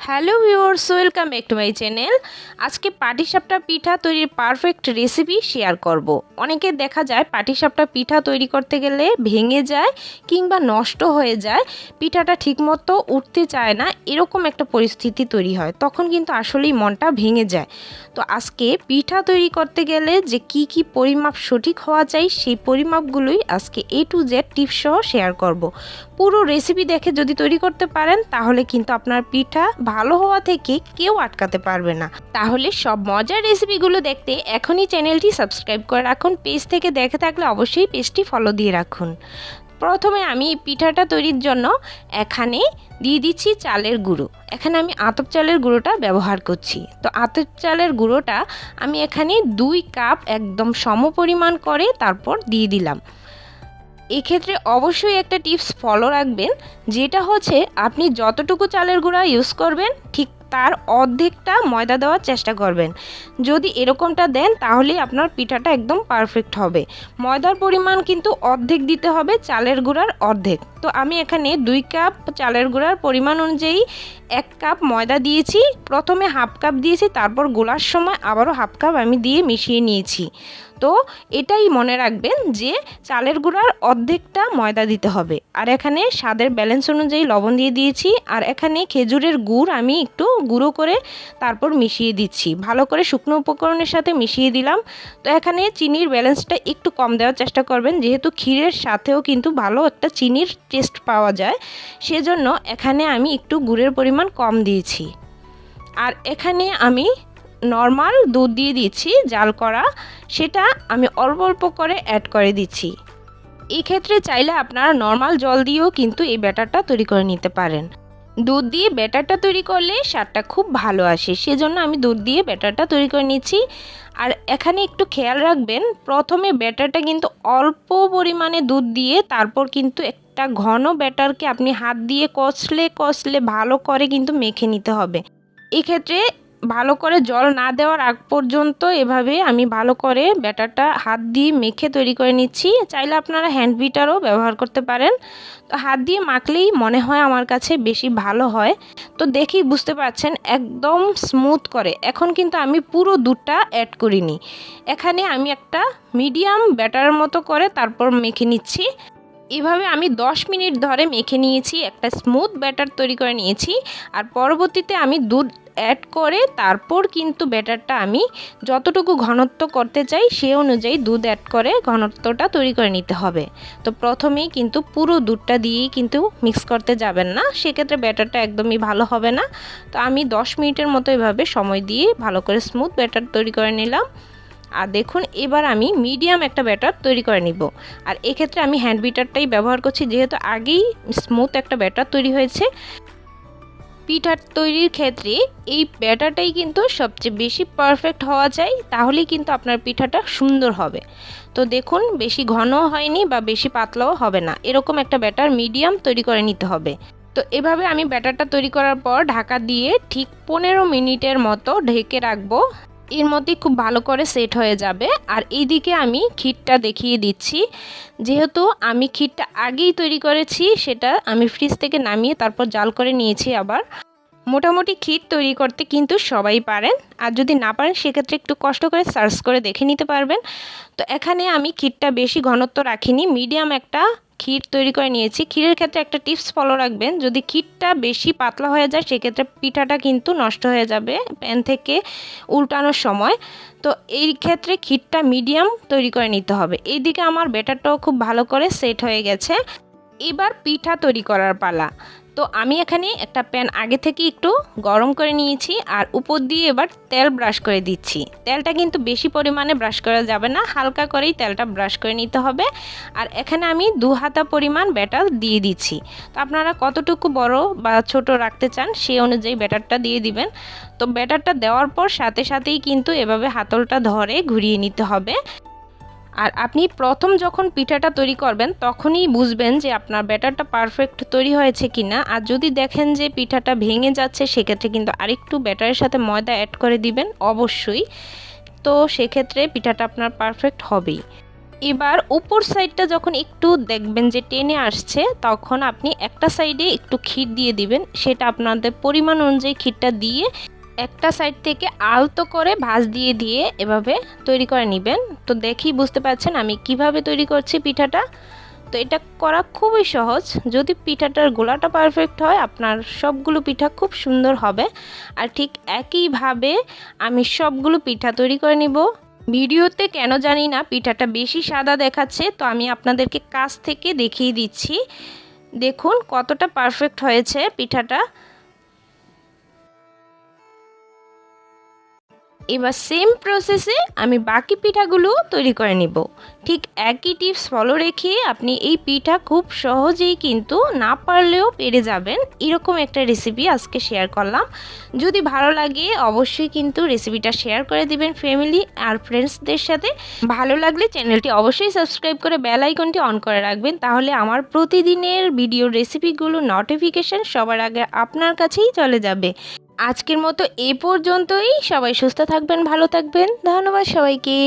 Hello viewers, welcome back to my channel. আজকে পাটিসাপটা পিঠা তৈরির perfect recipe share করব। অনেকে দেখা যায় পাটিসাপটা পিঠা তৈরি করতে গেলে ভেঙে যায় কিংবা নষ্ট হয়ে যায়, পিঠাটা ঠিকমতো উঠতে চায় না, এরকম একটা পরিস্থিতি তৈরি হয়। তখন কিন্তু আসলেই মনটা ভেঙে যায়। তো আজকে পিঠা তৈরি করতে গেলে যে কি কি পরিমাপ সঠিক হওয়া চাই, সেই পরিমাপগুলোই আজকে A to Z টিপস সহ শেয়ার করব। পুরো রেসিপি দেখে যদি তৈরি করতে পারেন তাহলে কিন্তু আপনার পিঠা ভালো হওয়া থেকে কেউ আটকাতে পারবে না। তাহলে সব মজার রেসিপিগুলো দেখতে এখনই চ্যানেলটি সাবস্ক্রাইব করে রাখুন। পেজ থেকে দেখে থাকলে অবশ্যই পেজটি ফলো দিয়ে রাখুন। প্রথমে আমি পিঠাটা তৈরির জন্য এখানে দিয়ে দিচ্ছি চালের গুঁড়ো। এখানে আমি আতপ চালের গুঁড়োটা ব্যবহার করছি। তো আতপ চালের গুঁড়োটা আমি এখানে 2 কাপ একদম সম পরিমাণ করে তারপর দিয়ে দিলাম। এক্ষেত্রে অবশ্যই একটা টিপস ফলো রাখবেন, যেটা হচ্ছে আপনি যতটুকু চালের গুঁড়া ইউজ করবেন ঠিক তার অর্ধেকটা ময়দা দেওয়ার চেষ্টা করবেন। যদি এরকমটা দেন তাহলেই আপনার পিঠাটা একদম পারফেক্ট হবে। ময়দার পরিমাণ কিন্তু অর্ধেক দিতে হবে, চালের গুঁড়ার অর্ধেক। তো আমি এখানে 2 কাপ চালের গুঁড়ার পরিমাণ অনুযায়ী 1 কাপ ময়দা দিয়েছি। প্রথমে হাফ কাপ দিয়েছি, তারপর গোলার সময় আবারও হাফ কাপ আমি দিয়ে মিশিয়ে নিয়েছি। তো এটাই মনে রাখবেন যে চালের গুঁড়ার অর্ধেকটা ময়দা দিতে হবে। আর এখানে স্বাদের ব্যালেন্স অনুযায়ী লবণ দিয়ে দিয়েছি। আর এখানে খেজুরের গুড় আমি একটু গুঁড়ো করে তারপর মিশিয়ে দিচ্ছি, ভালো করে শুকনো উপকরণের সাথে মিশিয়ে দিলাম। তো এখানে চিনির ব্যালেন্সটা একটু কম দেওয়ার চেষ্টা করবেন, যেহেতু ক্ষীরের সাথেও কিন্তু ভালো একটা চিনির টেস্ট পাওয়া যায়, সেজন্য এখানে আমি একটু গুড়ের পরিমাণ কম দিয়েছি। আর এখানে আমি নর্মাল দুধ দিয়ে দিচ্ছি জাল করা, সেটা আমি অল্প অল্প করে অ্যাড করে দিচ্ছি। এই ক্ষেত্রে চাইলে আপনারা নর্মাল জল দিয়েও কিন্তু এই ব্যাটারটা তৈরি করে নিতে পারেন। দুধ দিয়ে ব্যাটারটা তৈরি করলে স্বাদটা খুব ভালো আসে, সেজন্য আমি দুধ দিয়ে ব্যাটারটা তৈরি করে নিচ্ছি। আর এখানে একটু খেয়াল রাখবেন, প্রথমে ব্যাটারটা কিন্তু অল্প পরিমাণে দুধ দিয়ে তারপর কিন্তু একটা ঘন ব্যাটারকে আপনি হাত দিয়ে কষলে কষলে ভালো করে কিন্তু মেখে নিতে হবে। এক্ষেত্রে ভালো করে জল না দেওয়ার আগ পর্যন্ত এভাবে আমি ভালো করে ব্যাটারটা হাত দিয়ে মেখে তৈরি করে নিচ্ছি। চাইলে আপনারা হ্যান্ড বিটারও ব্যবহার করতে পারেন। তো হাত দিয়ে মাখলেই মনে হয় আমার কাছে বেশি ভালো হয়। তো দেখেই বুঝতে পারছেন একদম স্মুথ করে। এখন কিন্তু আমি পুরো দুধটা অ্যাড করিনি, এখানে আমি একটা মিডিয়াম ব্যাটারের মতো করে তারপর মেখে নিচ্ছি। এভাবে আমি 10 মিনিট ধরে মেখে নিয়েছি, একটা স্মুথ ব্যাটার তৈরি করে নিয়েছি। আর পরবর্তীতে আমি দুধ অ্যাড করে তারপর কিন্তু ব্যাটারটা আমি যতটুকু ঘনত্ব করতে চাই সে অনুযায়ী দুধ অ্যাড করে ঘনত্বটা তৈরি করে নিতে হবে। তো প্রথমেই কিন্তু পুরো দুধটা দিয়েই কিন্তু মিক্স করতে যাবেন না, সেক্ষেত্রে ব্যাটারটা একদমই ভালো হবে না। তো আমি 10 মিনিটের মতো এভাবে সময় দিয়ে ভালো করে স্মুথ ব্যাটার তৈরি করে নিলাম। আর দেখুন এবার আমি মিডিয়াম একটা ব্যাটার তৈরি করে নিব। আর এক্ষেত্রে আমি হ্যান্ড বিটারটাই ব্যবহার করছি, যেহেতু আগেই স্মুথ একটা ব্যাটার তৈরি হয়েছে। পিঠা তৈরির ক্ষেত্রে এই ব্যাটারটাই কিন্তু সবচেয়ে বেশি পারফেক্ট হওয়া চাই, তাহলেই কিন্তু আপনার পিঠাটা সুন্দর হবে। তো দেখুন বেশি ঘনও হয়নি বা বেশি পাতলাও হবে না, এরকম একটা ব্যাটার মিডিয়াম তৈরি করে নিতে হবে। তো এভাবে আমি ব্যাটারটা তৈরি করার পর ঢাকা দিয়ে ঠিক 15 মিনিটের মতো ঢেকে রাখবো। এর মধ্যে খুব ভালো করে সেট হয়ে যাবে। আর এইদিকে আমি ক্ষীরটা দেখিয়ে দিচ্ছি। যেহেতু আমি ক্ষীরটা আগেই তৈরি করেছি, সেটা আমি ফ্রিজ থেকে নামিয়ে তারপর জাল করে নিয়েছি। আবার মোটামুটি ক্ষীর তৈরি করতে কিন্তু সবাই পারেন, আর যদি না পারেন সেক্ষেত্রে একটু কষ্ট করে সার্চ করে দেখে নিতে পারবেন। তো এখানে আমি ক্ষীরটা বেশি ঘনত্ব রাখিনি, মিডিয়াম একটা ক্ষীর তৈরি করে নিয়েছি। ক্ষীরের ক্ষেত্রে একটা টিপস ফলো রাখবেন, যদি ক্ষীরটা বেশি পাতলা হয়ে যায় সেক্ষেত্রে পিঠাটা কিন্তু নষ্ট হয়ে যাবে প্যান থেকে উল্টানোর সময়। তো এই ক্ষেত্রে ক্ষীরটা মিডিয়াম তৈরি করে নিতে হবে। এইদিকে আমার ব্যাটারটাও খুব ভালো করে সেট হয়ে গেছে। এবার পিঠা তৈরি করার পালা। তো আমি এখানে একটা প্যান আগে থেকে একটু গরম করে নিয়েছি, আর উপর দিয়ে এবার তেল ব্রাশ করে দিচ্ছি। তেলটা কিন্তু বেশি পরিমাণে ব্রাশ করা যাবে না, হালকা করেই তেলটা ব্রাশ করে নিতে হবে। আর এখানে আমি 2 হাতা পরিমাণ ব্যাটার দিয়ে দিচ্ছি। তো আপনারা কতটুকু বড় বা ছোট রাখতে চান সেই অনুযায়ী ব্যাটারটা দিয়ে দিবেন। তো ব্যাটারটা দেওয়ার পর সাথে সাথেই কিন্তু এভাবে হাতলটা ধরে ঘুরিয়ে নিতে হবে। আর আপনি প্রথম যখন পিঠাটা তৈরি করবেন তখনই বুঝবেন যে আপনার ব্যাটারটা পারফেক্ট তৈরি হয়েছে কিনা। আর যদি দেখেন যে পিঠাটা ভেঙে যাচ্ছে সেক্ষেত্রে কিন্তু আরেকটু ব্যাটারের সাথে ময়দা অ্যাড করে দিবেন অবশ্যই। তো সেক্ষেত্রে পিঠাটা আপনার পারফেক্ট হবেই। এবার উপর সাইডটা যখন একটু দেখবেন যে টেনে আসছে, তখন আপনি একটা সাইডে একটু ক্ষীর দিয়ে দিবেন। সেটা আপনাদের পরিমাণ অনুযায়ী ক্ষীরটা দিয়ে একটা সাইড থেকে আলতো করে ভাঁজ দিয়ে দিয়ে এভাবে তৈরি করে নেবেন। তো দেখেই বুঝতে পারছেন আমি কিভাবে তৈরি করছি পিঠাটা। তো এটা করা খুবই সহজ। যদি পিঠাটার গোলাটা পারফেক্ট হয়, আপনার সবগুলো পিঠা খুব সুন্দর হবে। আর ঠিক একইভাবে আমি সবগুলো পিঠা তৈরি করে নিব। ভিডিওতে কেন জানি না পিঠাটা বেশি সাদা দেখাচ্ছে, তো আমি আপনাদেরকে কাছ থেকে দেখিয়ে দিচ্ছি। দেখুন কতটা পারফেক্ট হয়েছে পিঠাটা। এবার সেম প্রসেসে আমি বাকি পিঠাগুলো তৈরি করে নিব। ঠিক একই টিপস ফলো রেখে আপনি এই পিঠা খুব সহজেই কিন্তু না পারলেও পেরে যাবেন, এরকম একটা রেসিপি আজকে শেয়ার করলাম। যদি ভালো লাগে অবশ্যই কিন্তু রেসিপিটা শেয়ার করে দিবেন ফ্যামিলি আর ফ্রেন্ডসদের সাথে। ভালো লাগলে চ্যানেলটি অবশ্যই সাবস্ক্রাইব করে বেল আইকনটি অন করে রাখবেন, তাহলে আমার প্রতিদিনের ভিডিওর রেসিপিগুলো নোটিফিকেশন সবার আগে আপনার কাছেই চলে যাবে। আজকের মতো এ পর্যন্তই। সবাই সুস্থ থাকবেন, ভালো থাকবেন। ধন্যবাদ সবাইকে।